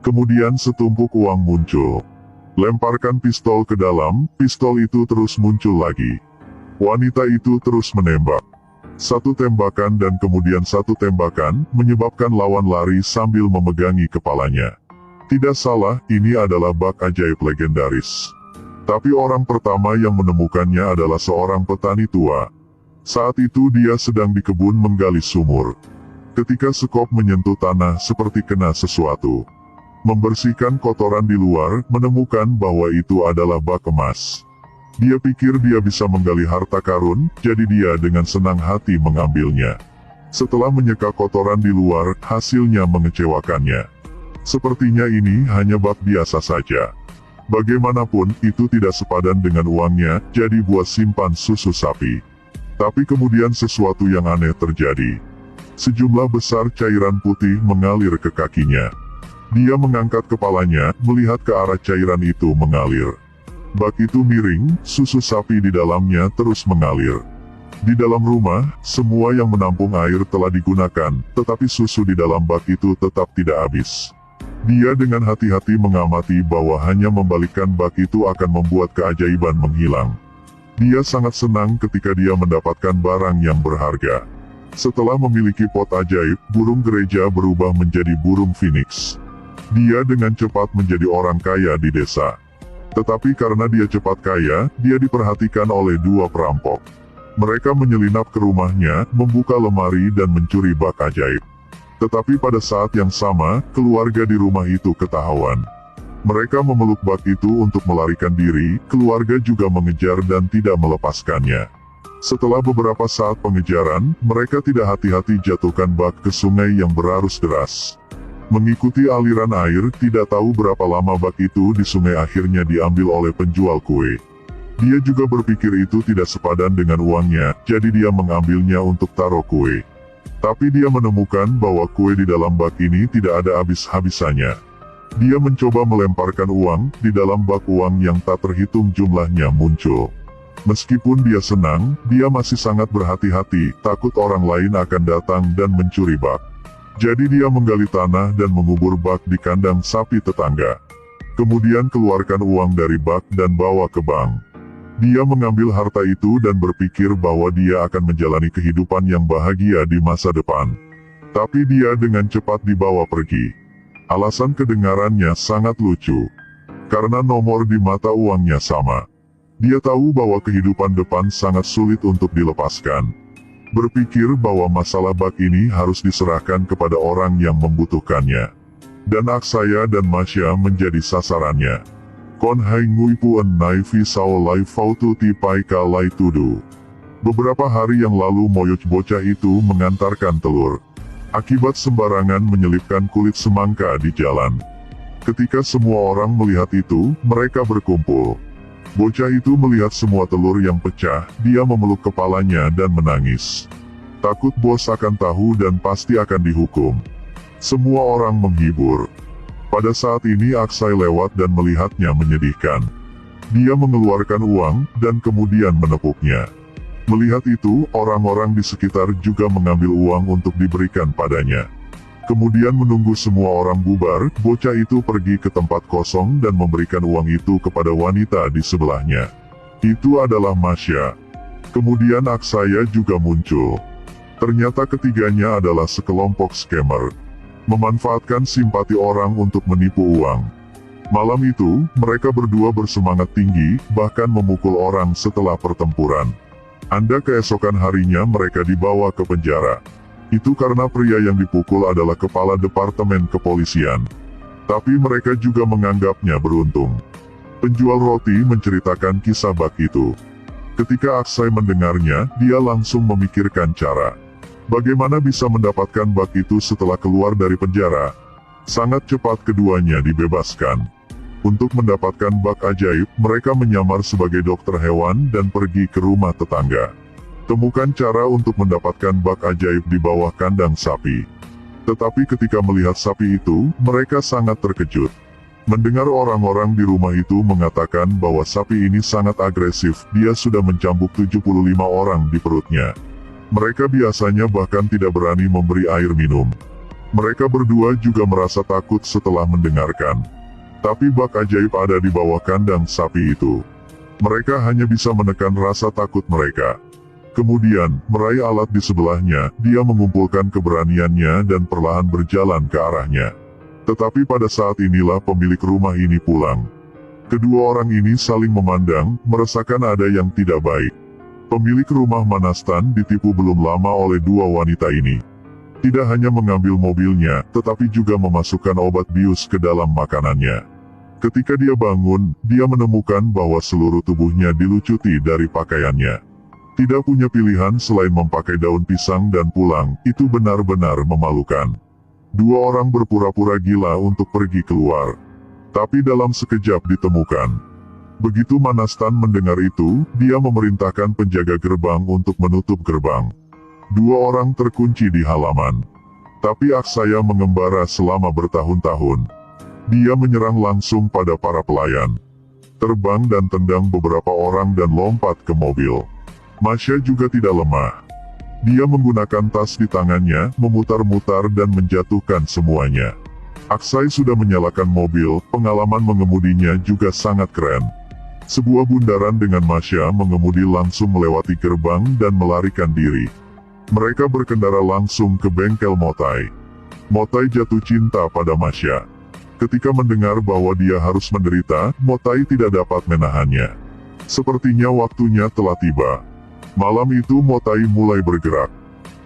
Kemudian setumpuk uang muncul. Lemparkan pistol ke dalam, pistol itu terus muncul lagi. Wanita itu terus menembak. Satu tembakan dan kemudian satu tembakan, menyebabkan lawan lari sambil memegangi kepalanya. Tidak salah, ini adalah bak ajaib legendaris. Tapi orang pertama yang menemukannya adalah seorang petani tua. Saat itu dia sedang di kebun menggali sumur. Ketika sekop menyentuh tanah seperti kena sesuatu. Membersihkan kotoran di luar, menemukan bahwa itu adalah bak emas. Dia pikir dia bisa menggali harta karun, jadi dia dengan senang hati mengambilnya. Setelah menyeka kotoran di luar, hasilnya mengecewakannya. Sepertinya ini hanya bak biasa saja. Bagaimanapun, itu tidak sepadan dengan uangnya, jadi buat simpan susu sapi. Tapi kemudian sesuatu yang aneh terjadi. Sejumlah besar cairan putih mengalir ke kakinya. Dia mengangkat kepalanya, melihat ke arah cairan itu mengalir. Bak itu miring, susu sapi di dalamnya terus mengalir. Di dalam rumah, semua yang menampung air telah digunakan, tetapi susu di dalam bak itu tetap tidak habis. Dia dengan hati-hati mengamati bahwa hanya membalikkan bak itu akan membuat keajaiban menghilang. Dia sangat senang ketika dia mendapatkan barang yang berharga. Setelah memiliki pot ajaib, burung gereja berubah menjadi burung phoenix. Dia dengan cepat menjadi orang kaya di desa. Tetapi karena dia cepat kaya, dia diperhatikan oleh dua perampok. Mereka menyelinap ke rumahnya, membuka lemari dan mencuri bak ajaib. Tetapi pada saat yang sama, keluarga di rumah itu ketahuan. Mereka memeluk bak itu untuk melarikan diri, keluarga juga mengejar dan tidak melepaskannya. Setelah beberapa saat pengejaran, mereka tidak hati-hati jatuhkan bak ke sungai yang berarus deras. Mengikuti aliran air, tidak tahu berapa lama bak itu di sungai akhirnya diambil oleh penjual kue. Dia juga berpikir itu tidak sepadan dengan uangnya, jadi dia mengambilnya untuk taruh kue. Tapi dia menemukan bahwa kue di dalam bak ini tidak ada habis-habisannya. Dia mencoba melemparkan uang, di dalam bak uang yang tak terhitung jumlahnya muncul. Meskipun dia senang, dia masih sangat berhati-hati, takut orang lain akan datang dan mencuri bak. Jadi dia menggali tanah dan mengubur bak di kandang sapi tetangga. Kemudian keluarkan uang dari bak dan bawa ke bank. Dia mengambil harta itu dan berpikir bahwa dia akan menjalani kehidupan yang bahagia di masa depan. Tapi dia dengan cepat dibawa pergi. Alasan kedengarannya sangat lucu. Karena nomor di mata uangnya sama. Dia tahu bahwa kehidupan depan sangat sulit untuk dilepaskan. Berpikir bahwa masalah bak ini harus diserahkan kepada orang yang membutuhkannya. Dan Aksaya dan Masya menjadi sasarannya. Kon hai ngui puen nai vi sao lai fautu ti pai ka lai tudu. Beberapa hari yang lalu moyoj bocah itu mengantarkan telur. Akibat sembarangan menyelipkan kulit semangka di jalan. Ketika semua orang melihat itu, mereka berkumpul. Bocah itu melihat semua telur yang pecah, dia memeluk kepalanya dan menangis. Takut bos akan tahu dan pasti akan dihukum. Semua orang menghibur. Pada saat ini Aksai lewat dan melihatnya menyedihkan. Dia mengeluarkan uang, dan kemudian menepuknya. Melihat itu, orang-orang di sekitar juga mengambil uang untuk diberikan padanya. Kemudian menunggu semua orang bubar, bocah itu pergi ke tempat kosong dan memberikan uang itu kepada wanita di sebelahnya. Itu adalah Masya. Kemudian Aksaya juga muncul. Ternyata ketiganya adalah sekelompok scammer. Memanfaatkan simpati orang untuk menipu uang. Malam itu, mereka berdua bersemangat tinggi, bahkan memukul orang setelah pertempuran. Anda keesokan harinya mereka dibawa ke penjara. Itu karena pria yang dipukul adalah kepala departemen kepolisian. Tapi mereka juga menganggapnya beruntung. Penjual roti menceritakan kisah bak itu. Ketika Aksai mendengarnya, dia langsung memikirkan cara. Bagaimana bisa mendapatkan bak itu setelah keluar dari penjara? Sangat cepat keduanya dibebaskan. Untuk mendapatkan bak ajaib, mereka menyamar sebagai dokter hewan dan pergi ke rumah tetangga. Temukan cara untuk mendapatkan bak ajaib di bawah kandang sapi. Tetapi ketika melihat sapi itu, mereka sangat terkejut. Mendengar orang-orang di rumah itu mengatakan bahwa sapi ini sangat agresif, dia sudah mencambuk 75 orang di perutnya. Mereka biasanya bahkan tidak berani memberi air minum. Mereka berdua juga merasa takut setelah mendengarkan. Tapi bak ajaib ada di bawah kandang sapi itu. Mereka hanya bisa menekan rasa takut mereka. Kemudian, meraih alat di sebelahnya, dia mengumpulkan keberaniannya dan perlahan berjalan ke arahnya. Tetapi pada saat inilah pemilik rumah ini pulang. Kedua orang ini saling memandang, merasakan ada yang tidak baik. Pemilik rumah Manastan ditipu belum lama oleh dua wanita ini. Tidak hanya mengambil mobilnya, tetapi juga memasukkan obat bius ke dalam makanannya. Ketika dia bangun, dia menemukan bahwa seluruh tubuhnya dilucuti dari pakaiannya. Tidak punya pilihan selain memakai daun pisang dan pulang, itu benar-benar memalukan. Dua orang berpura-pura gila untuk pergi keluar. Tapi dalam sekejap ditemukan. Begitu Manastan mendengar itu, dia memerintahkan penjaga gerbang untuk menutup gerbang. Dua orang terkunci di halaman. Tapi Aksaya mengembara selama bertahun-tahun. Dia menyerang langsung pada para pelayan. Terbang dan tendang beberapa orang dan lompat ke mobil. Masya juga tidak lemah. Dia menggunakan tas di tangannya, memutar-mutar dan menjatuhkan semuanya. Aksai sudah menyalakan mobil, pengalaman mengemudinya juga sangat keren. Sebuah bundaran dengan Masya mengemudi langsung melewati gerbang dan melarikan diri. Mereka berkendara langsung ke bengkel Motai. Motai jatuh cinta pada Masya. Ketika mendengar bahwa dia harus menderita, Motai tidak dapat menahannya. Sepertinya waktunya telah tiba. Malam itu Motai mulai bergerak.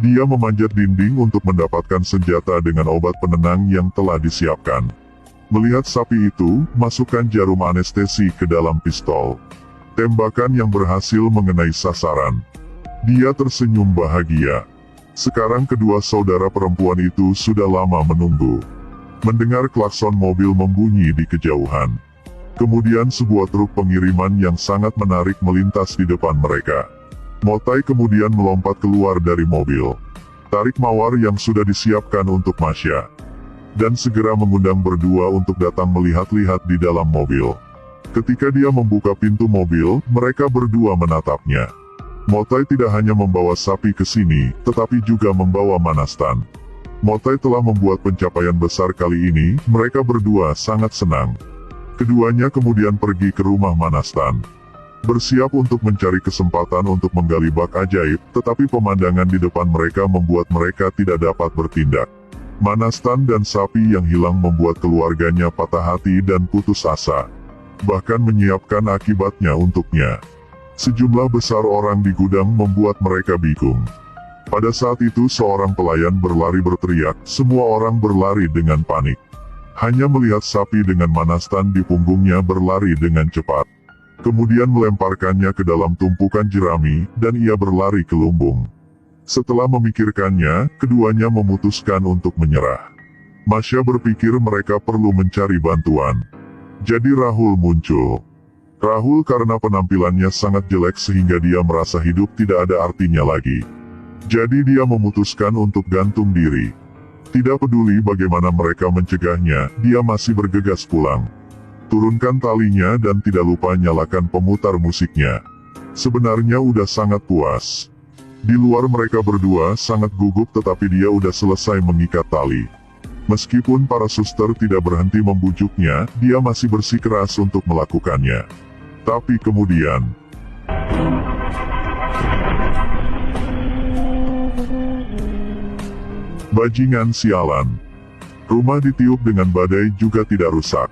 Dia memanjat dinding untuk mendapatkan senjata dengan obat penenang yang telah disiapkan. Melihat sapi itu, masukkan jarum anestesi ke dalam pistol. Tembakan yang berhasil mengenai sasaran. Dia tersenyum bahagia. Sekarang kedua saudara perempuan itu sudah lama menunggu. Mendengar klakson mobil membunyi di kejauhan. Kemudian sebuah truk pengiriman yang sangat menarik melintas di depan mereka. Motai kemudian melompat keluar dari mobil. Tarik mawar yang sudah disiapkan untuk Masya. Dan segera mengundang berdua untuk datang melihat-lihat di dalam mobil. Ketika dia membuka pintu mobil, mereka berdua menatapnya. Motai tidak hanya membawa sapi ke sini, tetapi juga membawa Manastan. Motai telah membuat pencapaian besar kali ini, mereka berdua sangat senang. Keduanya kemudian pergi ke rumah Manastan. Bersiap untuk mencari kesempatan untuk menggali bak ajaib, tetapi pemandangan di depan mereka membuat mereka tidak dapat bertindak. Manastan dan sapi yang hilang membuat keluarganya patah hati dan putus asa. Bahkan menyiapkan akibatnya untuknya. Sejumlah besar orang di gudang membuat mereka bingung. Pada saat itu seorang pelayan berlari berteriak, semua orang berlari dengan panik. Hanya melihat sapi dengan Manastan di punggungnya berlari dengan cepat. Kemudian melemparkannya ke dalam tumpukan jerami, dan ia berlari ke lumbung. Setelah memikirkannya, keduanya memutuskan untuk menyerah. Masya berpikir mereka perlu mencari bantuan. Jadi Rahul muncul. Rahul karena penampilannya sangat jelek sehingga dia merasa hidup tidak ada artinya lagi. Jadi dia memutuskan untuk gantung diri. Tidak peduli bagaimana mereka mencegahnya, dia masih bergegas pulang. Turunkan talinya dan tidak lupa nyalakan pemutar musiknya. Sebenarnya udah sangat puas. Di luar mereka berdua sangat gugup tetapi dia udah selesai mengikat tali. Meskipun para suster tidak berhenti membujuknya, dia masih bersikeras untuk melakukannya. Tapi kemudian, bajingan sialan. Rumah ditiup dengan badai juga tidak rusak.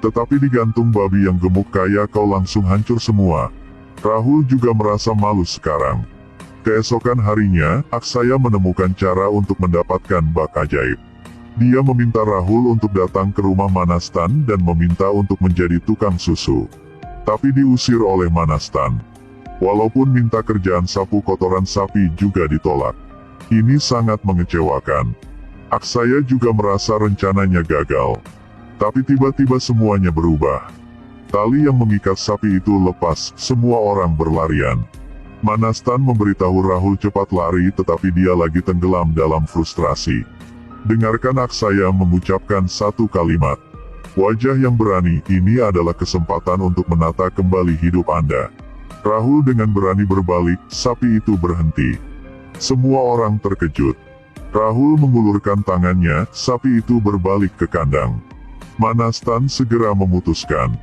Tetapi digantung babi yang gemuk kayak kau langsung hancur semua. Rahul juga merasa malu sekarang. Keesokan harinya, Aksaya menemukan cara untuk mendapatkan bak ajaib. Dia meminta Rahul untuk datang ke rumah Manastan dan meminta untuk menjadi tukang susu. Tapi diusir oleh Manastan. Walaupun minta kerjaan sapu kotoran sapi juga ditolak. Ini sangat mengecewakan. Aksaya juga merasa rencananya gagal. Tapi tiba-tiba semuanya berubah. Tali yang mengikat sapi itu lepas, semua orang berlarian. Manastan memberitahu Rahul cepat lari tetapi dia lagi tenggelam dalam frustrasi. Dengarkan Aksaya mengucapkan satu kalimat. Wajah yang berani, ini adalah kesempatan untuk menata kembali hidup Anda. Rahul dengan berani berbalik, sapi itu berhenti. Semua orang terkejut. Rahul mengulurkan tangannya, sapi itu berbalik ke kandang. Manastan segera memutuskan.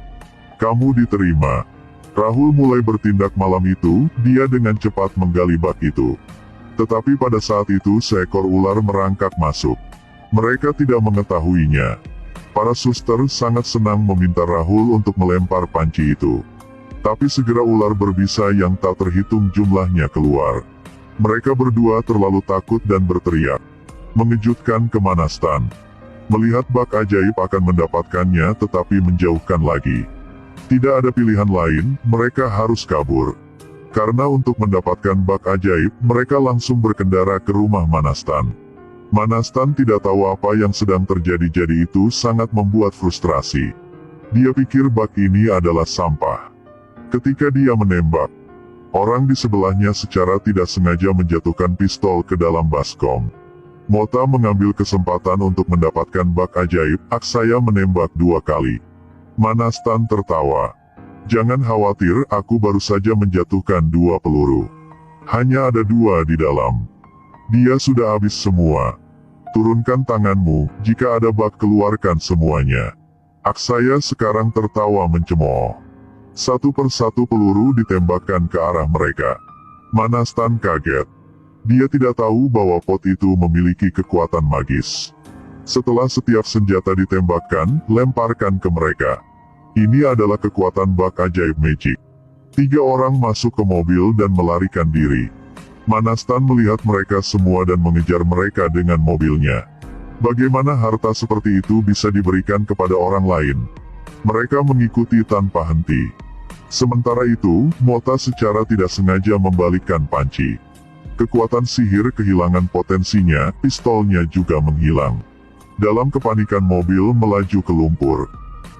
Kamu diterima. Rahul mulai bertindak malam itu, dia dengan cepat menggali bak itu. Tetapi pada saat itu seekor ular merangkak masuk. Mereka tidak mengetahuinya. Para suster sangat senang meminta Rahul untuk melempar panci itu. Tapi segera ular berbisa yang tak terhitung jumlahnya keluar. Mereka berdua terlalu takut dan berteriak. Mengejutkan ke Manastan. Melihat bak ajaib akan mendapatkannya tetapi menjauhkan lagi. Tidak ada pilihan lain, mereka harus kabur. Karena untuk mendapatkan bak ajaib, mereka langsung berkendara ke rumah Manastan. Manastan tidak tahu apa yang sedang terjadi, jadi itu sangat membuat frustrasi. Dia pikir bak ini adalah sampah. Ketika dia menembak, orang di sebelahnya secara tidak sengaja menjatuhkan pistol ke dalam baskom. Mota mengambil kesempatan untuk mendapatkan bak ajaib, Aksaya menembak 2 kali. Manastan tertawa. Jangan khawatir, aku baru saja menjatuhkan 2 peluru. Hanya ada 2 di dalam. Dia sudah habis semua. Turunkan tanganmu, jika ada bak keluarkan semuanya. Aksaya sekarang tertawa mencemooh. Satu persatu peluru ditembakkan ke arah mereka. Manastan kaget. Dia tidak tahu bahwa pot itu memiliki kekuatan magis. Setelah setiap senjata ditembakkan, lemparkan ke mereka. Ini adalah kekuatan bak ajaib magic. 3 orang masuk ke mobil dan melarikan diri. Manastan melihat mereka semua dan mengejar mereka dengan mobilnya. Bagaimana harta seperti itu bisa diberikan kepada orang lain? Mereka mengikuti tanpa henti. Sementara itu, Mota secara tidak sengaja membalikkan panci. Kekuatan sihir kehilangan potensinya, pistolnya juga menghilang. Dalam kepanikan mobil melaju ke lumpur.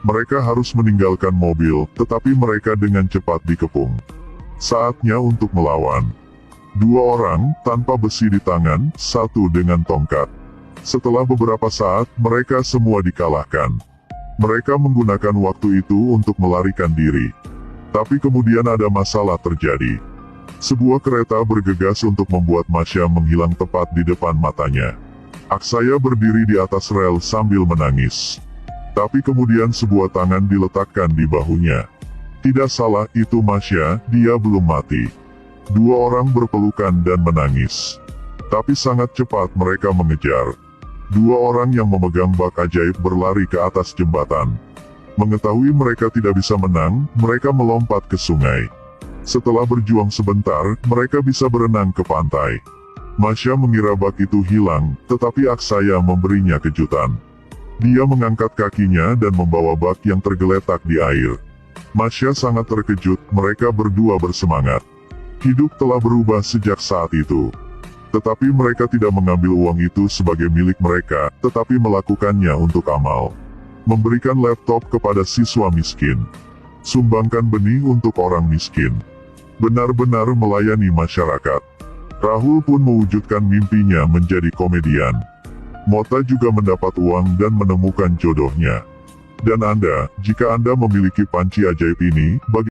Mereka harus meninggalkan mobil, tetapi mereka dengan cepat dikepung. Saatnya untuk melawan. 2 orang, tanpa besi di tangan, 1 dengan tongkat. Setelah beberapa saat, mereka semua dikalahkan. Mereka menggunakan waktu itu untuk melarikan diri. Tapi kemudian ada masalah terjadi. Sebuah kereta bergegas untuk membuat Masya menghilang tepat di depan matanya. Aksaya berdiri di atas rel sambil menangis. Tapi kemudian sebuah tangan diletakkan di bahunya. Tidak salah, itu Masya, dia belum mati. 2 orang berpelukan dan menangis. Tapi sangat cepat mereka mengejar. 2 orang yang memegang bak ajaib berlari ke atas jembatan. Mengetahui mereka tidak bisa menang, mereka melompat ke sungai. Setelah berjuang sebentar, mereka bisa berenang ke pantai. Masya mengira bak itu hilang, tetapi Aksaya memberinya kejutan. Dia mengangkat kakinya dan membawa bak yang tergeletak di air. Masya sangat terkejut, mereka berdua bersemangat. Hidup telah berubah sejak saat itu. Tetapi mereka tidak mengambil uang itu sebagai milik mereka, tetapi melakukannya untuk amal. Memberikan laptop kepada siswa miskin. Sumbangkan benih untuk orang miskin. Benar-benar melayani masyarakat. Rahul pun mewujudkan mimpinya menjadi komedian. Mota juga mendapat uang dan menemukan jodohnya. Dan Anda, jika Anda memiliki panci ajaib ini, bagaimana?